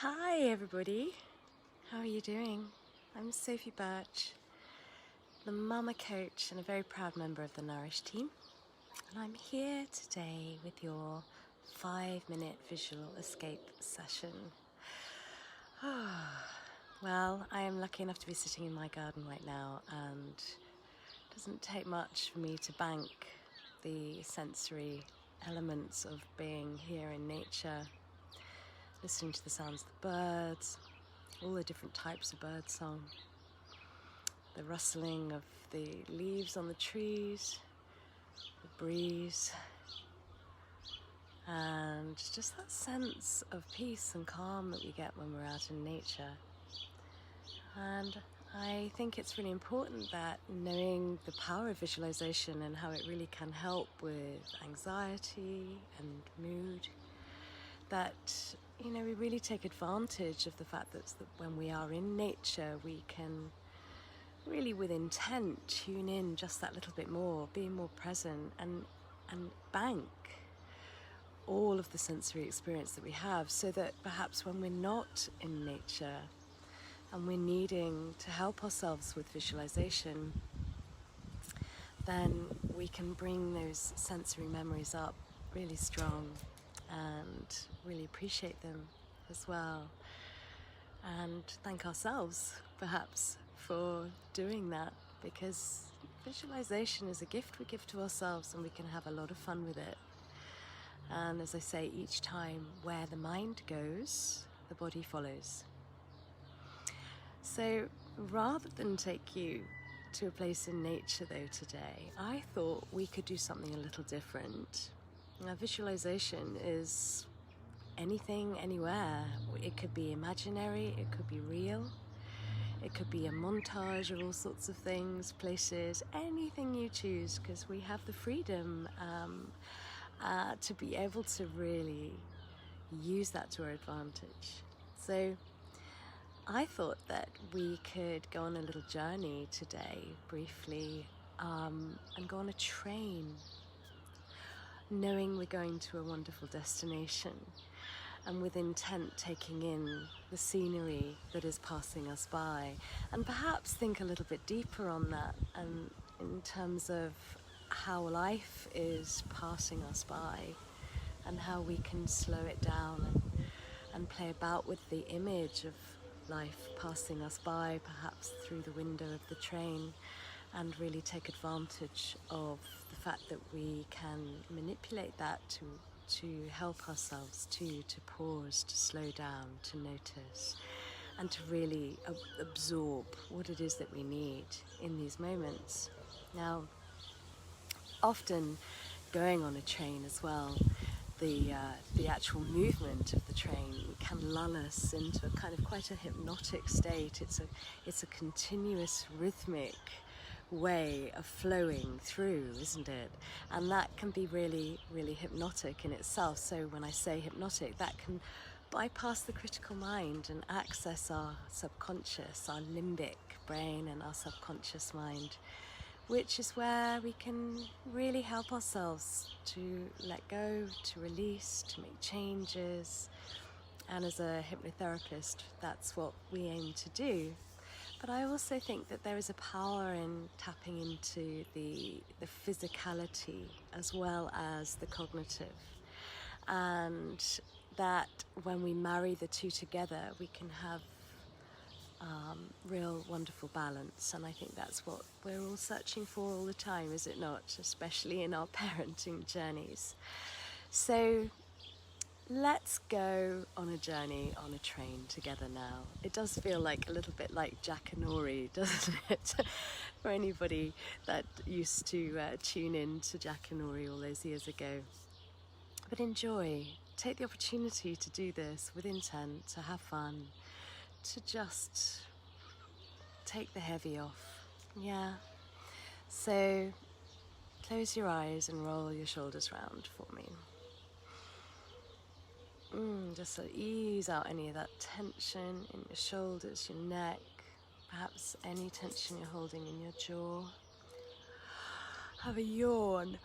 Hi everybody, how are you doing? I'm Sophie Burch, the Mama Coach and a very proud member of the Nourish team, and I'm here today with your 5-minute visual escape session. Well, I am lucky enough to be sitting in my garden right now, and it doesn't take much for me to bank the sensory elements of being here in nature, listening to the sounds of the birds, all the different types of bird song, the rustling of the leaves on the trees, the breeze, and just that sense of peace and calm that we get when we're out in nature. And I think it's really important that knowing the power of visualization and how it really can help with anxiety and mood, that we really take advantage of the fact that when we are in nature, we can really, with intent, tune in just that little bit more, be more present, and bank all of the sensory experience that we have, so that perhaps when we're not in nature and we're needing to help ourselves with visualization, then we can bring those sensory memories up really strong and really appreciate them as well, and thank ourselves perhaps for doing that, because visualization is a gift we give to ourselves, and we can have a lot of fun with it. And as I say each time, where the mind goes, the body follows. So rather than take you to a place in nature though today, I thought we could do something a little different. Now, visualization is anything, anywhere. It could be imaginary, it could be real, it could be a montage of all sorts of things, places, anything you choose, because we have the freedom to be able to really use that to our advantage. So I thought that we could go on a little journey today, briefly, and go on a train, knowing we're going to a wonderful destination, and with intent taking in the scenery that is passing us by, and perhaps think a little bit deeper on that, and in terms of how life is passing us by, and how we can slow it down and play about with the image of life passing us by, perhaps through the window of the train, and really take advantage of the fact that we can manipulate that to help ourselves to pause, to slow down, to notice, and to really absorb what it is that we need in these moments. Now, often going on a train as well, the actual movement of the train can lull us into a kind of quite a hypnotic state. It's a continuous rhythmic way of flowing through, isn't it? And that can be really, really hypnotic in itself. So when I say hypnotic, that can bypass the critical mind and access our subconscious, our limbic brain and our subconscious mind, which is where we can really help ourselves to let go, to release, to make changes. And as a hypnotherapist, that's what we aim to do. But I also think that there is a power in tapping into the physicality as well as the cognitive. And that when we marry the two together, we can have real wonderful balance. And I think that's what we're all searching for all the time, is it not? Especially in our parenting journeys. So let's go on a journey on a train together now. It does feel like a little bit like Jackanory, doesn't it? For anybody that used to tune in to Jackanory all those years ago. But enjoy, take the opportunity to do this with intent, to have fun, to just take the heavy off. Yeah. So close your eyes and roll your shoulders round for me. Just so ease out any of that tension in your shoulders, your neck, perhaps any tension you're holding in your jaw. Have a yawn.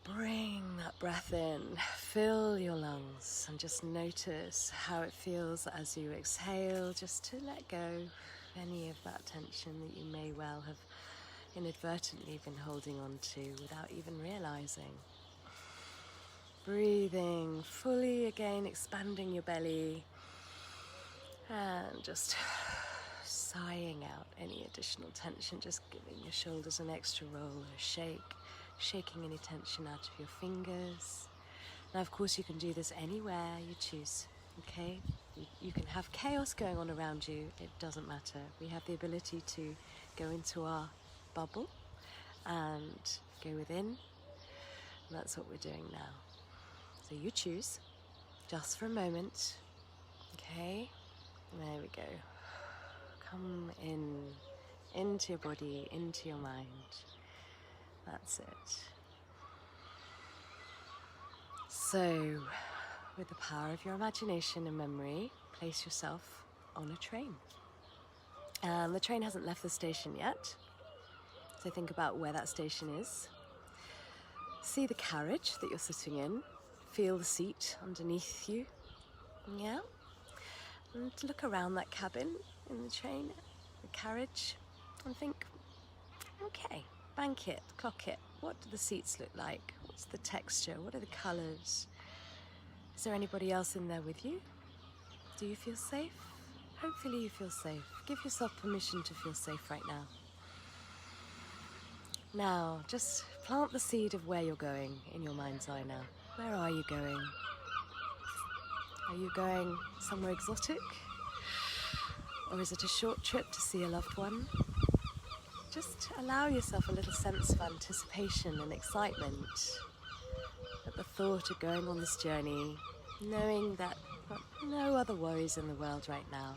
Bring that breath in, fill your lungs, and just notice how it feels as you exhale, just to let go any of that tension that you may well have inadvertently been holding on to without even realizing. Breathing fully again, expanding your belly, and just sighing out any additional tension, just giving your shoulders an extra roll or shake, shaking any tension out of your fingers. Now, of course, you can do this anywhere you choose, okay? You can have chaos going on around you, it doesn't matter. We have the ability to go into our bubble and go within, and that's what we're doing now. So you choose, just for a moment, okay? There we go. Come in, into your body, into your mind. That's it. So, with the power of your imagination and memory, place yourself on a train. And the train hasn't left the station yet, so think about where that station is. See the carriage that you're sitting in, feel the seat underneath you, yeah? And look around that cabin in the train, the carriage, and think, okay, bank it, clock it. What do the seats look like? What's the texture? What are the colours? Is there anybody else in there with you? Do you feel safe? Hopefully you feel safe. Give yourself permission to feel safe right now. Now, just plant the seed of where you're going in your mind's eye now. Where are you going? Are you going somewhere exotic? Or is it a short trip to see a loved one? Just allow yourself a little sense of anticipation and excitement at the thought of going on this journey, knowing that no other worries in the world right now.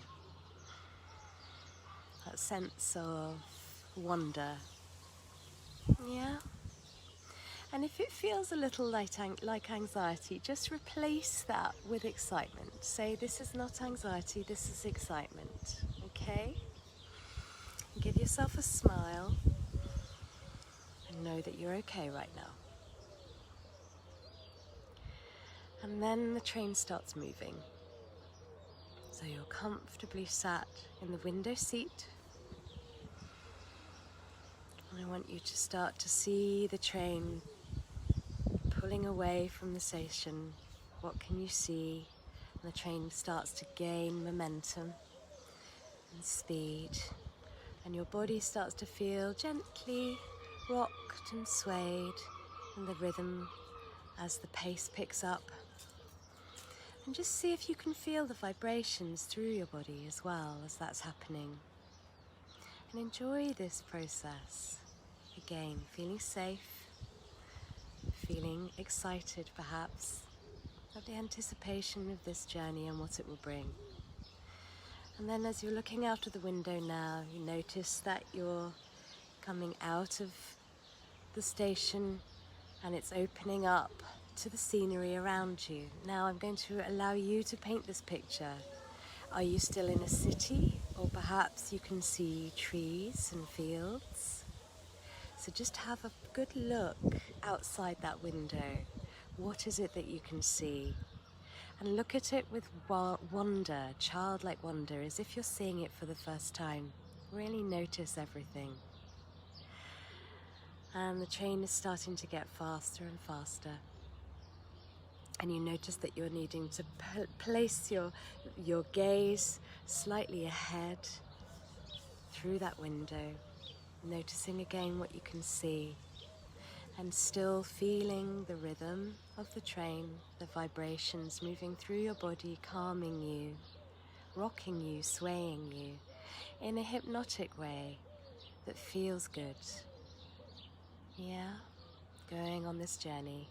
That sense of wonder. Yeah? And if it feels a little like anxiety, just replace that with excitement. Say, this is not anxiety, this is excitement. Okay? Give yourself a smile and know that you're okay right now. And then the train starts moving. So you're comfortably sat in the window seat. And I want you to start to see the train pulling away from the station. What can you see? And the train starts to gain momentum and speed. And your body starts to feel gently rocked and swayed in the rhythm as the pace picks up. And just see if you can feel the vibrations through your body as well as that's happening. And enjoy this process. Again, feeling safe, feeling excited perhaps, of the anticipation of this journey and what it will bring. And then as you're looking out of the window now, you notice that you're coming out of the station and it's opening up to the scenery around you. Now I'm going to allow you to paint this picture. Are you still in a city, or perhaps you can see trees and fields? So just have a good look outside that window. What is it that you can see? And look at it with wonder, childlike wonder, as if you're seeing it for the first time. Really notice everything. And the train is starting to get faster and faster. And you notice that you're needing to place your gaze slightly ahead through that window, noticing again what you can see, and still feeling the rhythm of the train, the vibrations moving through your body, calming you, rocking you, swaying you in a hypnotic way that feels good. Yeah, going on this journey.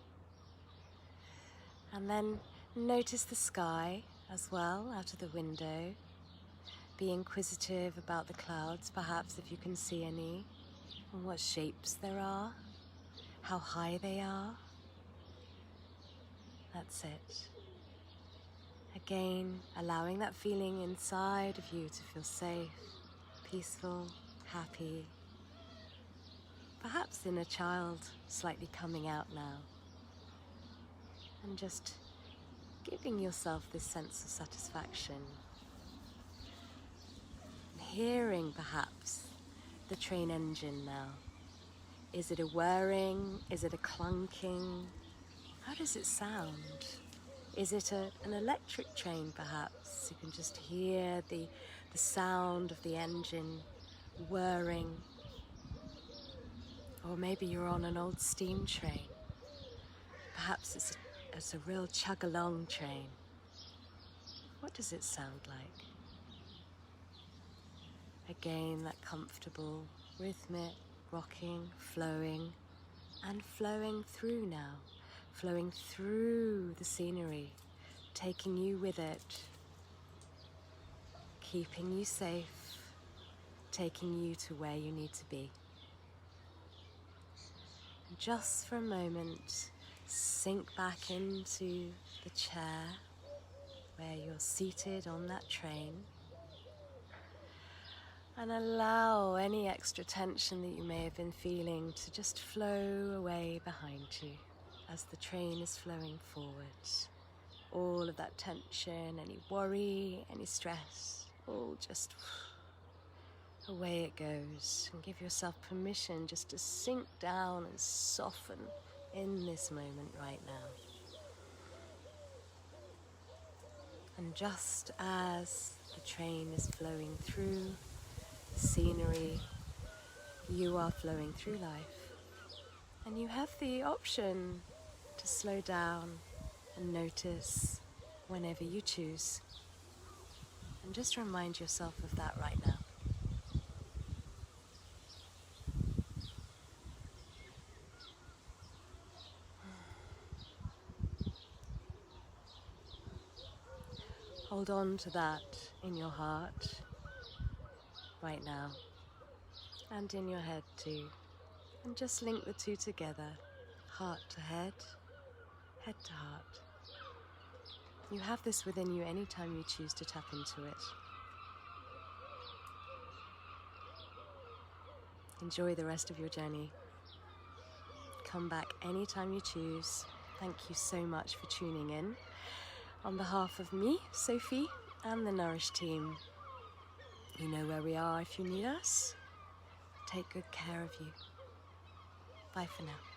And then notice the sky as well out of the window. Be inquisitive about the clouds, perhaps if you can see any, and what shapes there are, how high they are. That's it. Again, allowing that feeling inside of you to feel safe, peaceful, happy. Perhaps inner child slightly coming out now. and just giving yourself this sense of satisfaction. Hearing perhaps the train engine now. Is it a whirring? Is it a clunking? How does it sound? Is it an electric train perhaps? You can just hear the sound of the engine whirring. Or maybe you're on an old steam train. Perhaps it's a real chug-along train. What does it sound like? Again, that comfortable, rhythmic, rocking, flowing, and flowing through now. Flowing through the scenery, taking you with it, keeping you safe, taking you to where you need to be. And just for a moment, sink back into the chair where you're seated on that train, and allow any extra tension that you may have been feeling to just flow away behind you as the train is flowing forward. All of that tension, any worry, any stress, all just away it goes. And give yourself permission just to sink down and soften in this moment right now. And just as the train is flowing through the scenery, you are flowing through life. And you have the option to slow down and notice whenever you choose. And just remind yourself of that right now. Hold on to that in your heart right now, and in your head too. And just link the two together, heart to head, head to heart. You have this within you anytime you choose to tap into it. Enjoy the rest of your journey. Come back anytime you choose. Thank you so much for tuning in. On behalf of me, Sophie, and the Nourish team, you know where we are if you need us. Take good care of you. Bye for now.